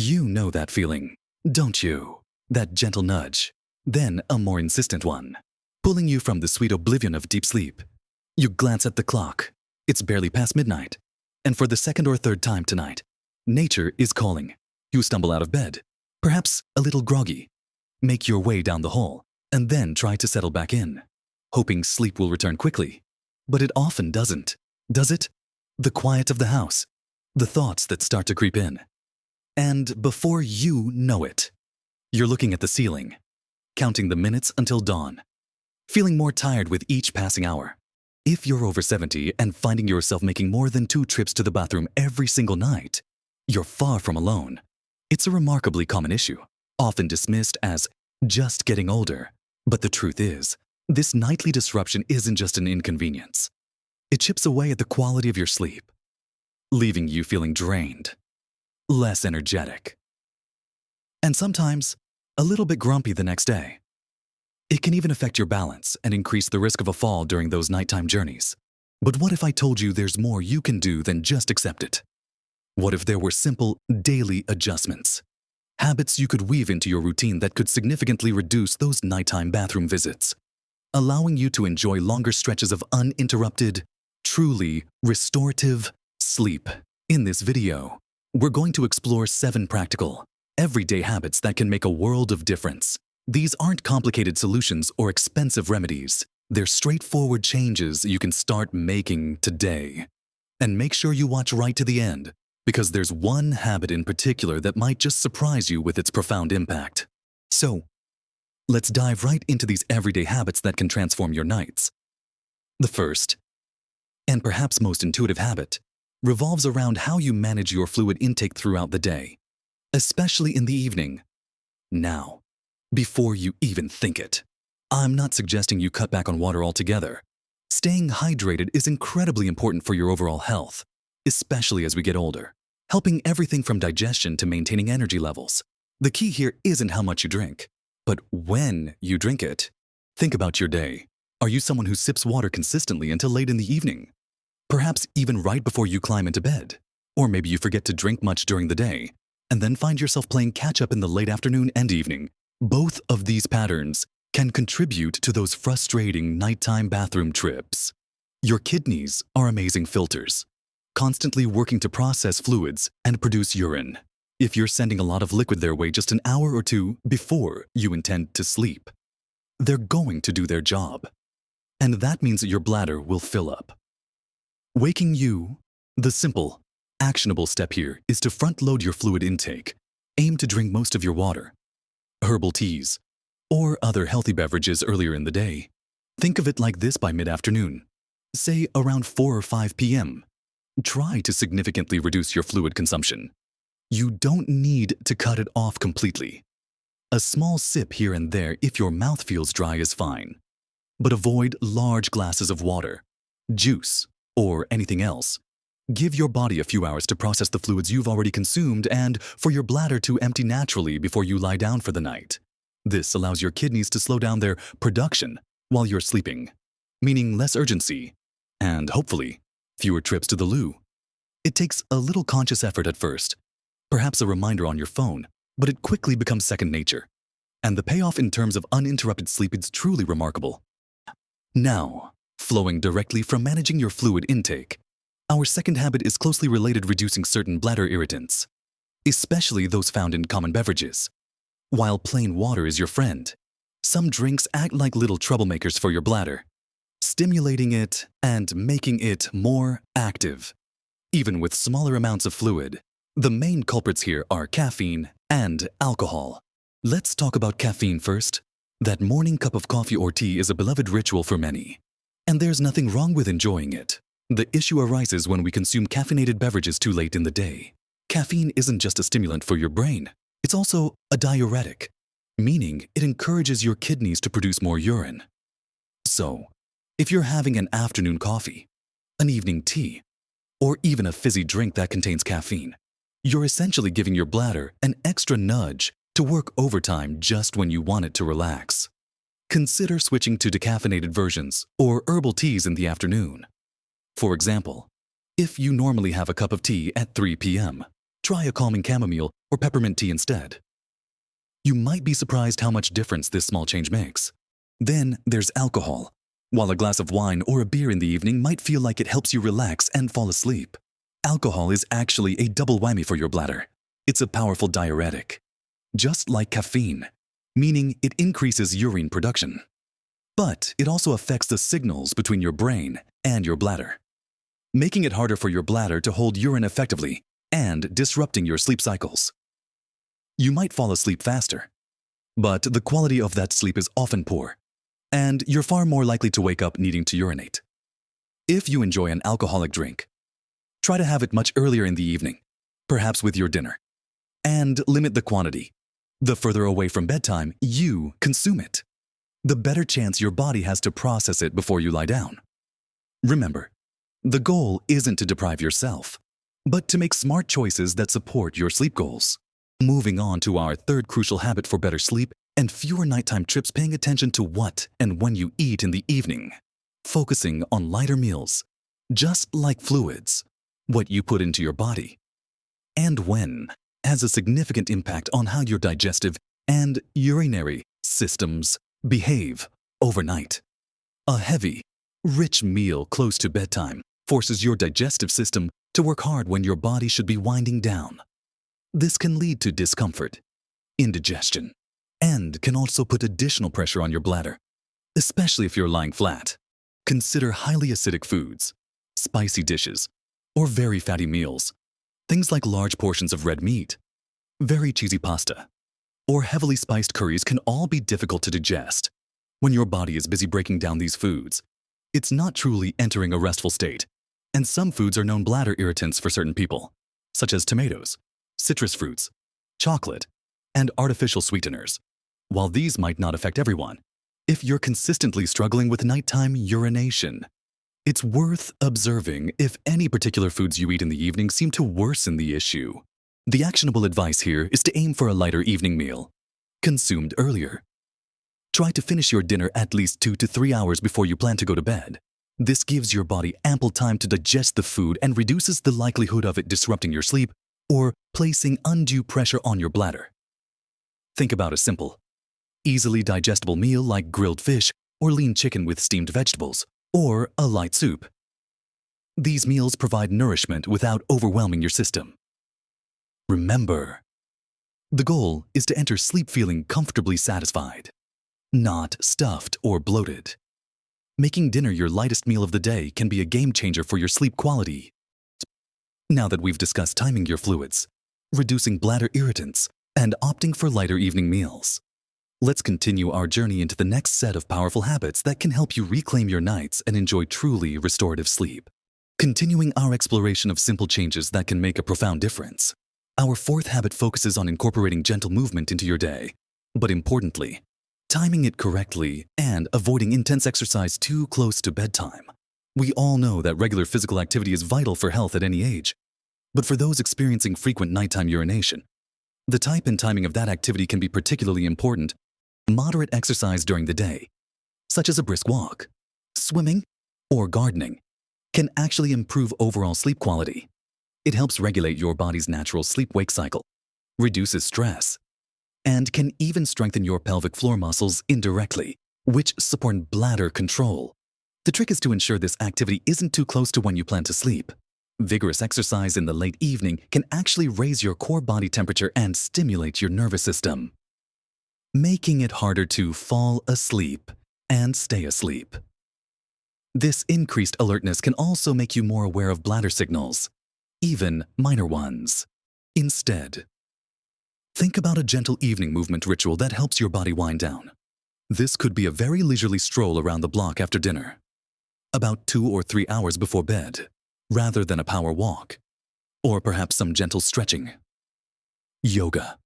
You know that feeling, don't you? That gentle nudge, then a more insistent one, pulling you from the sweet oblivion of deep sleep. You glance at the clock. It's barely past midnight. And for the second or third time tonight, nature is calling. You stumble out of bed, perhaps a little groggy. Make your way down the hall, and then try to settle back in, hoping sleep will return quickly. But it often doesn't, does it? The quiet of the house, the thoughts that start to creep in. And before you know it, you're looking at the ceiling, counting the minutes until dawn, feeling more tired with each passing hour. If you're over 70 and finding yourself making more than 2 trips to the bathroom every single night, you're far from alone. It's a remarkably common issue, often dismissed as just getting older. But the truth is, this nightly disruption isn't just an inconvenience. It chips away at the quality of your sleep, leaving you feeling drained, less energetic, and sometimes a little bit grumpy the next day. It can even affect your balance and increase the risk of a fall during those nighttime journeys. But what if I told you there's more you can do than just accept it? What if there were simple, daily adjustments? Habits you could weave into your routine that could significantly reduce those nighttime bathroom visits, allowing you to enjoy longer stretches of uninterrupted, truly restorative sleep. In this video, we're going to explore 7 practical, everyday habits that can make a world of difference. These aren't complicated solutions or expensive remedies. They're straightforward changes you can start making today. And make sure you watch right to the end, because there's one habit in particular that might just surprise you with its profound impact. So, let's dive right into these everyday habits that can transform your nights. The first, and perhaps most intuitive habit, revolves around how you manage your fluid intake throughout the day, especially in the evening. Now, before you even think it, I'm not suggesting you cut back on water altogether. Staying hydrated is incredibly important for your overall health, especially as we get older, helping everything from digestion to maintaining energy levels. The key here isn't how much you drink, but when you drink it. Think about your day. Are you someone who sips water consistently until late in the evening? Perhaps even right before you climb into bed? Or maybe you forget to drink much during the day, and then find yourself playing catch-up in the late afternoon and evening. Both of these patterns can contribute to those frustrating nighttime bathroom trips. Your kidneys are amazing filters, constantly working to process fluids and produce urine. If you're sending a lot of liquid their way just an hour or two before you intend to sleep, they're going to do their job. And that means that your bladder will fill up. Waking you, the simple, actionable step here is to front-load your fluid intake. Aim to drink most of your water, herbal teas, or other healthy beverages earlier in the day. Think of it like this: by mid-afternoon, say around 4 or 5 p.m. Try to significantly reduce your fluid consumption. You don't need to cut it off completely. A small sip here and there if your mouth feels dry is fine. But avoid large glasses of water, juice, or anything else. Give your body a few hours to process the fluids you've already consumed and for your bladder to empty naturally before you lie down for the night. This allows your kidneys to slow down their production while you're sleeping, meaning less urgency and, hopefully, fewer trips to the loo. It takes a little conscious effort at first, perhaps a reminder on your phone, but it quickly becomes second nature. And the payoff in terms of uninterrupted sleep is truly remarkable. Now, flowing directly from managing your fluid intake, our second habit is closely related to reducing certain bladder irritants, especially those found in common beverages. While plain water is your friend, some drinks act like little troublemakers for your bladder, stimulating it and making it more active. Even with smaller amounts of fluid, the main culprits here are caffeine and alcohol. Let's talk about caffeine first. That morning cup of coffee or tea is a beloved ritual for many, and there's nothing wrong with enjoying it. The issue arises when we consume caffeinated beverages too late in the day. Caffeine isn't just a stimulant for your brain, it's also a diuretic, meaning it encourages your kidneys to produce more urine. So, if you're having an afternoon coffee, an evening tea, or even a fizzy drink that contains caffeine, you're essentially giving your bladder an extra nudge to work overtime just when you want it to relax. Consider switching to decaffeinated versions or herbal teas in the afternoon. For example, if you normally have a cup of tea at 3 p.m., try a calming chamomile or peppermint tea instead. You might be surprised how much difference this small change makes. Then there's alcohol. While a glass of wine or a beer in the evening might feel like it helps you relax and fall asleep, alcohol is actually a double whammy for your bladder. It's a powerful diuretic, just like caffeine, meaning it increases urine production. But it also affects the signals between your brain and your bladder, making it harder for your bladder to hold urine effectively and disrupting your sleep cycles. You might fall asleep faster, but the quality of that sleep is often poor, and you're far more likely to wake up needing to urinate. If you enjoy an alcoholic drink, try to have it much earlier in the evening, perhaps with your dinner, and limit the quantity. The further away from bedtime you consume it, the better chance your body has to process it before you lie down. Remember, the goal isn't to deprive yourself, but to make smart choices that support your sleep goals. Moving on to our third crucial habit for better sleep and fewer nighttime trips, paying attention to what and when you eat in the evening. Focusing on lighter meals, just like fluids, what you put into your body, and when, has a significant impact on how your digestive and urinary systems behave overnight. A heavy, rich meal close to bedtime forces your digestive system to work hard when your body should be winding down. This can lead to discomfort, indigestion, and can also put additional pressure on your bladder, especially if you're lying flat. Consider highly acidic foods, spicy dishes, or very fatty meals. Things like large portions of red meat, very cheesy pasta, or heavily spiced curries can all be difficult to digest. When your body is busy breaking down these foods, it's not truly entering a restful state, and some foods are known bladder irritants for certain people, such as tomatoes, citrus fruits, chocolate, and artificial sweeteners. While these might not affect everyone, if you're consistently struggling with nighttime urination, it's worth observing if any particular foods you eat in the evening seem to worsen the issue. The actionable advice here is to aim for a lighter evening meal, consumed earlier. Try to finish your dinner at least 2 to 3 hours before you plan to go to bed. This gives your body ample time to digest the food and reduces the likelihood of it disrupting your sleep or placing undue pressure on your bladder. Think about a simple, easily digestible meal like grilled fish or lean chicken with steamed vegetables, or a light soup. These meals provide nourishment without overwhelming your system. Remember, the goal is to enter sleep feeling comfortably satisfied, not stuffed or bloated. Making dinner your lightest meal of the day can be a game changer for your sleep quality. Now that we've discussed timing your fluids, reducing bladder irritants, and opting for lighter evening meals, let's continue our journey into the next set of powerful habits that can help you reclaim your nights and enjoy truly restorative sleep. Continuing our exploration of simple changes that can make a profound difference, our fourth habit focuses on incorporating gentle movement into your day, but importantly, timing it correctly and avoiding intense exercise too close to bedtime. We all know that regular physical activity is vital for health at any age, but for those experiencing frequent nighttime urination, the type and timing of that activity can be particularly important. Moderate exercise during the day, such as a brisk walk, swimming, or gardening, can actually improve overall sleep quality. It helps regulate your body's natural sleep-wake cycle, reduces stress, and can even strengthen your pelvic floor muscles indirectly, which support bladder control. The trick is to ensure this activity isn't too close to when you plan to sleep. Vigorous exercise in the late evening can actually raise your core body temperature and stimulate your nervous system, making it harder to fall asleep and stay asleep. This increased alertness can also make you more aware of bladder signals, even minor ones. Instead, think about a gentle evening movement ritual that helps your body wind down. This could be a very leisurely stroll around the block after dinner, about 2 or 3 hours before bed, rather than a power walk, or perhaps some gentle stretching, yoga,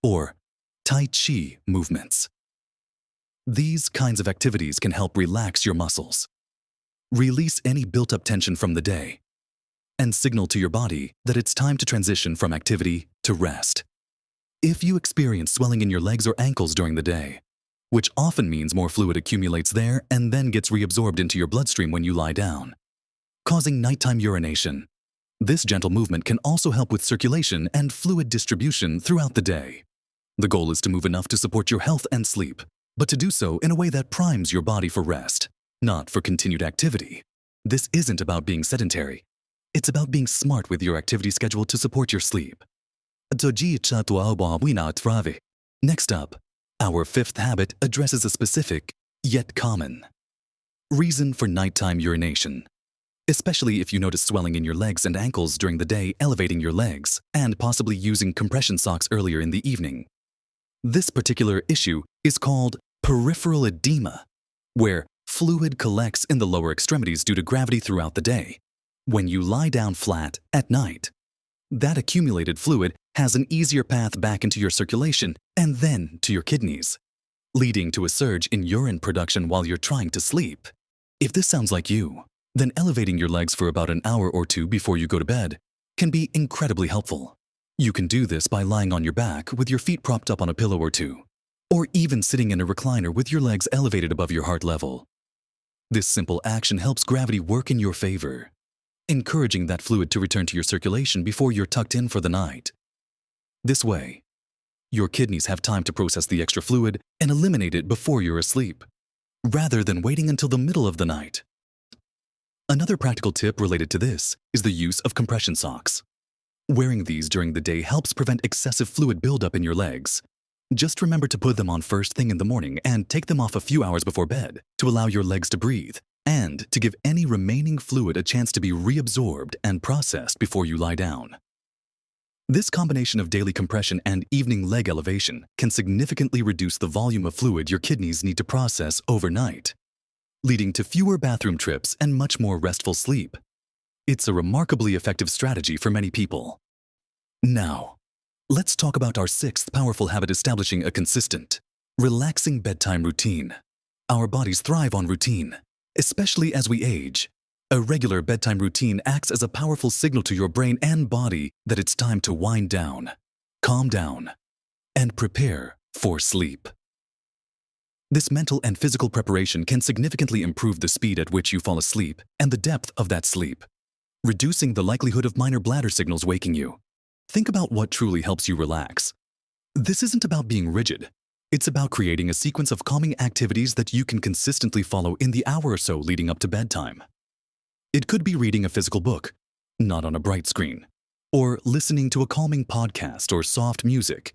or Tai Chi movements. These kinds of activities can help relax your muscles, release any built-up tension from the day, and signal to your body that it's time to transition from activity to rest. If you experience swelling in your legs or ankles during the day, which often means more fluid accumulates there and then gets reabsorbed into your bloodstream when you lie down, causing nighttime urination, This gentle movement can also help with circulation and fluid distribution throughout the day. The goal is to move enough to support your health and sleep, but to do so in a way that primes your body for rest, not for continued activity. This isn't about being sedentary. It's about being smart with your activity schedule to support your sleep. Next up, our fifth habit addresses a specific, yet common, reason for nighttime urination. Especially if you notice swelling in your legs and ankles during the day, elevating your legs, and possibly using compression socks earlier in the evening. This particular issue is called peripheral edema, where fluid collects in the lower extremities due to gravity throughout the day. When you lie down flat at night, that accumulated fluid has an easier path back into your circulation and then to your kidneys, leading to a surge in urine production while you're trying to sleep. If this sounds like you, then elevating your legs for about an hour or two before you go to bed can be incredibly helpful. You can do this by lying on your back with your feet propped up on a pillow or two, or even sitting in a recliner with your legs elevated above your heart level. This simple action helps gravity work in your favor, encouraging that fluid to return to your circulation before you're tucked in for the night. This way, your kidneys have time to process the extra fluid and eliminate it before you're asleep, rather than waiting until the middle of the night. Another practical tip related to this is the use of compression socks. Wearing these during the day helps prevent excessive fluid buildup in your legs. Just remember to put them on first thing in the morning and take them off a few hours before bed to allow your legs to breathe and to give any remaining fluid a chance to be reabsorbed and processed before you lie down. This combination of daily compression and evening leg elevation can significantly reduce the volume of fluid your kidneys need to process overnight, leading to fewer bathroom trips and much more restful sleep. It's a remarkably effective strategy for many people. Now, let's talk about our sixth powerful habit: establishing a consistent, relaxing bedtime routine. Our bodies thrive on routine, especially as we age. A regular bedtime routine acts as a powerful signal to your brain and body that it's time to wind down, calm down, and prepare for sleep. This mental and physical preparation can significantly improve the speed at which you fall asleep and the depth of that sleep, reducing the likelihood of minor bladder signals waking you. Think about what truly helps you relax. This isn't about being rigid. It's about creating a sequence of calming activities that you can consistently follow in the hour or so leading up to bedtime. It could be reading a physical book, not on a bright screen, or listening to a calming podcast or soft music.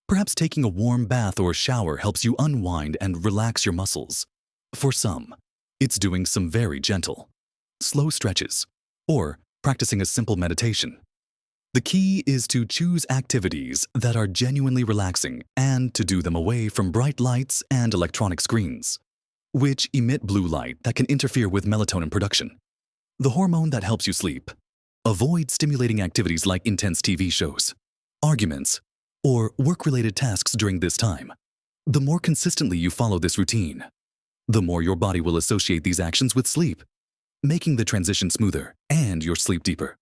Perhaps taking a warm bath or shower helps you unwind and relax your muscles. For some, it's doing some very gentle, slow stretches, or practicing a simple meditation. The key is to choose activities that are genuinely relaxing and to do them away from bright lights and electronic screens, which emit blue light that can interfere with melatonin production, the hormone that helps you sleep. Avoid stimulating activities like intense TV shows, arguments, or work-related tasks during this time. The more consistently you follow this routine, the more your body will associate these actions with sleep, making the transition smoother and your sleep deeper.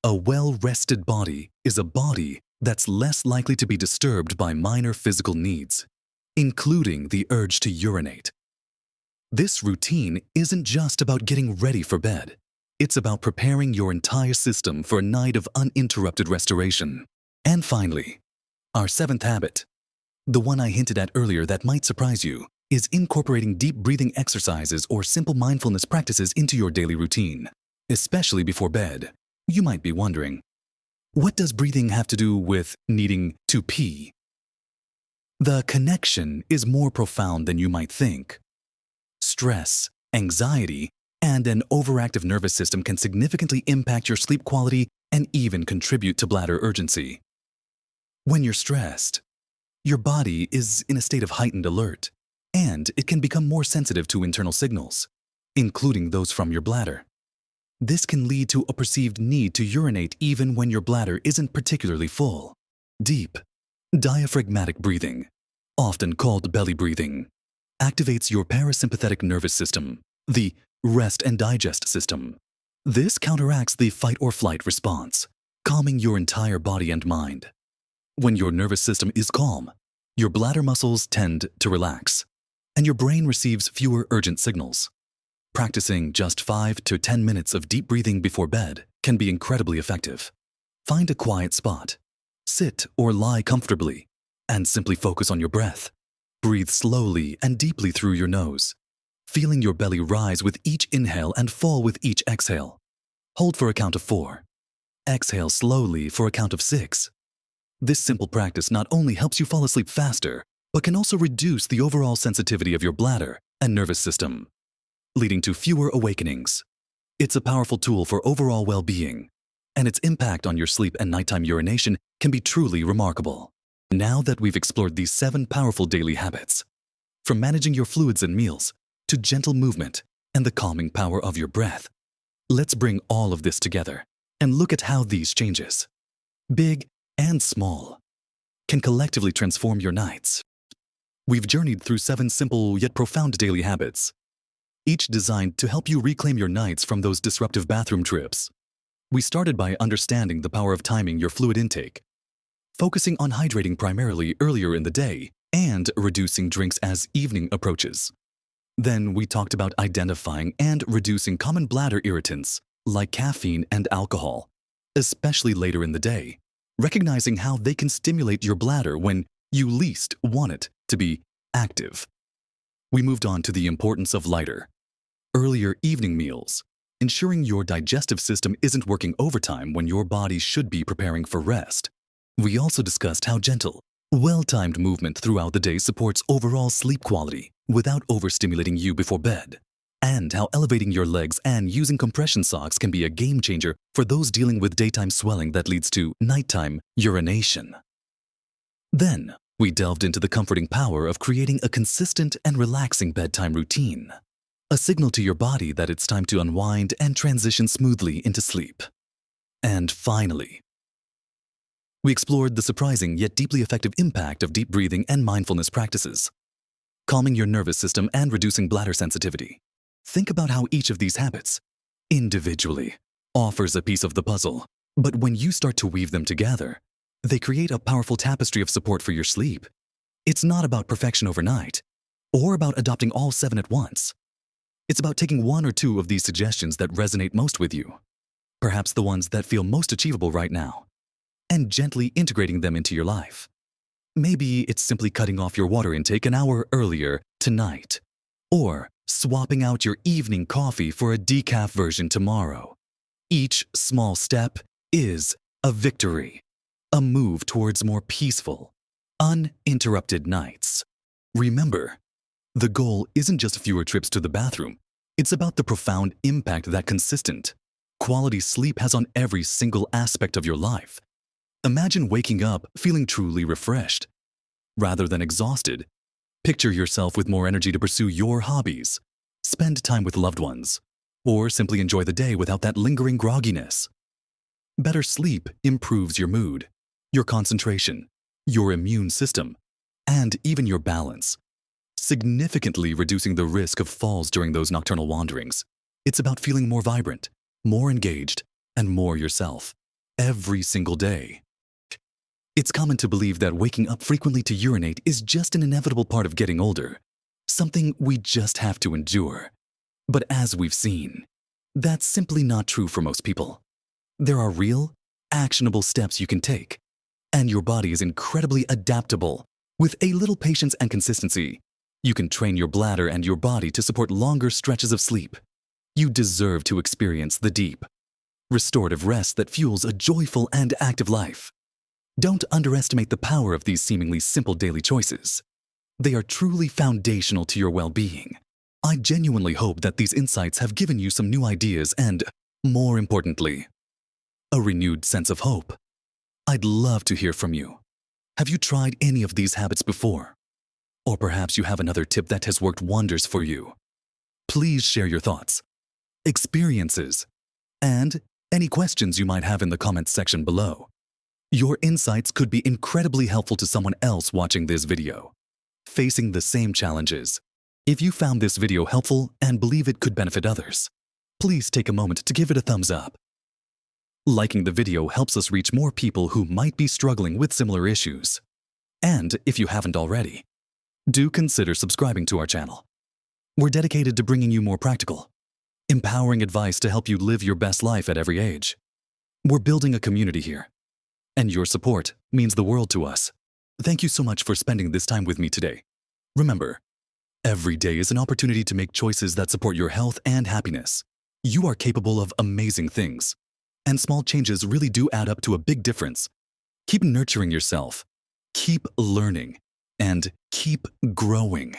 A well-rested body is a body that's less likely to be disturbed by minor physical needs, including the urge to urinate. This routine isn't just about getting ready for bed. It's about preparing your entire system for a night of uninterrupted restoration. And finally, our seventh habit, the one I hinted at earlier that might surprise you, is incorporating deep breathing exercises or simple mindfulness practices into your daily routine, especially before bed. You might be wondering, what does breathing have to do with needing to pee? The connection is more profound than you might think. Stress, anxiety, and an overactive nervous system can significantly impact your sleep quality and even contribute to bladder urgency. When you're stressed, your body is in a state of heightened alert, and it can become more sensitive to internal signals, including those from your bladder. This can lead to a perceived need to urinate even when your bladder isn't particularly full. Deep, diaphragmatic breathing, often called belly breathing, activates your parasympathetic nervous system, the rest and digest system. This counteracts the fight or flight response, calming your entire body and mind. When your nervous system is calm, your bladder muscles tend to relax, and your brain receives fewer urgent signals. Practicing just 5 to 10 minutes of deep breathing before bed can be incredibly effective. Find a quiet spot. Sit or lie comfortably and simply focus on your breath. Breathe slowly and deeply through your nose, feeling your belly rise with each inhale and fall with each exhale. Hold for a count of 4. Exhale slowly for a count of 6. This simple practice not only helps you fall asleep faster, but can also reduce the overall sensitivity of your bladder and nervous system, leading to fewer awakenings. It's a powerful tool for overall well-being, and its impact on your sleep and nighttime urination can be truly remarkable. Now that we've explored these 7 powerful daily habits, from managing your fluids and meals to gentle movement and the calming power of your breath, let's bring all of this together and look at how these changes, big and small, can collectively transform your nights. We've journeyed through 7 simple yet profound daily habits, each designed to help you reclaim your nights from those disruptive bathroom trips. We started by understanding the power of timing your fluid intake, focusing on hydrating primarily earlier in the day and reducing drinks as evening approaches. Then we talked about identifying and reducing common bladder irritants like caffeine and alcohol, especially later in the day, recognizing how they can stimulate your bladder when you least want it to be active. We moved on to the importance of lighter, earlier evening meals, ensuring your digestive system isn't working overtime when your body should be preparing for rest. We also discussed how gentle, well-timed movement throughout the day supports overall sleep quality without overstimulating you before bed, and how elevating your legs and using compression socks can be a game changer for those dealing with daytime swelling that leads to nighttime urination. Then, we delved into the comforting power of creating a consistent and relaxing bedtime routine, a signal to your body that it's time to unwind and transition smoothly into sleep. And finally, we explored the surprising yet deeply effective impact of deep breathing and mindfulness practices, calming your nervous system and reducing bladder sensitivity. Think about how each of these habits, individually, offers a piece of the puzzle, but when you start to weave them together, they create a powerful tapestry of support for your sleep. It's not about perfection overnight, or about adopting all 7 at once. It's about taking 1 or 2 of these suggestions that resonate most with you, perhaps the ones that feel most achievable right now, and gently integrating them into your life. Maybe it's simply cutting off your water intake an hour earlier tonight, or swapping out your evening coffee for a decaf version tomorrow. Each small step is a victory, a move towards more peaceful, uninterrupted nights. Remember, the goal isn't just fewer trips to the bathroom. It's about the profound impact that consistent, quality sleep has on every single aspect of your life. Imagine waking up feeling truly refreshed. Rather than exhausted, picture yourself with more energy to pursue your hobbies, spend time with loved ones, or simply enjoy the day without that lingering grogginess. Better sleep improves your mood, your concentration, your immune system, and even your balance, significantly reducing the risk of falls during those nocturnal wanderings. It's about feeling more vibrant, more engaged, and more yourself every single day. It's common to believe that waking up frequently to urinate is just an inevitable part of getting older, something we just have to endure. But as we've seen, that's simply not true for most people. There are real, actionable steps you can take, and your body is incredibly adaptable. With a little patience and consistency, you can train your bladder and your body to support longer stretches of sleep. You deserve to experience the deep, restorative rest that fuels a joyful and active life. Don't underestimate the power of these seemingly simple daily choices. They are truly foundational to your well-being. I genuinely hope that these insights have given you some new ideas and, more importantly, a renewed sense of hope. I'd love to hear from you. Have you tried any of these habits before? Or perhaps you have another tip that has worked wonders for you. Please share your thoughts, experiences, and any questions you might have in the comments section below. Your insights could be incredibly helpful to someone else watching this video, facing the same challenges. If you found this video helpful and believe it could benefit others, please take a moment to give it a thumbs up. Liking the video helps us reach more people who might be struggling with similar issues. And if you haven't already, do consider subscribing to our channel. We're dedicated to bringing you more practical, empowering advice to help you live your best life at every age. We're building a community here, and your support means the world to us. Thank you so much for spending this time with me today. Remember, every day is an opportunity to make choices that support your health and happiness. You are capable of amazing things, and small changes really do add up to a big difference. Keep nurturing yourself, keep learning, and keep growing.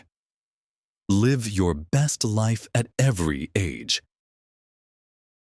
Live your best life at every age.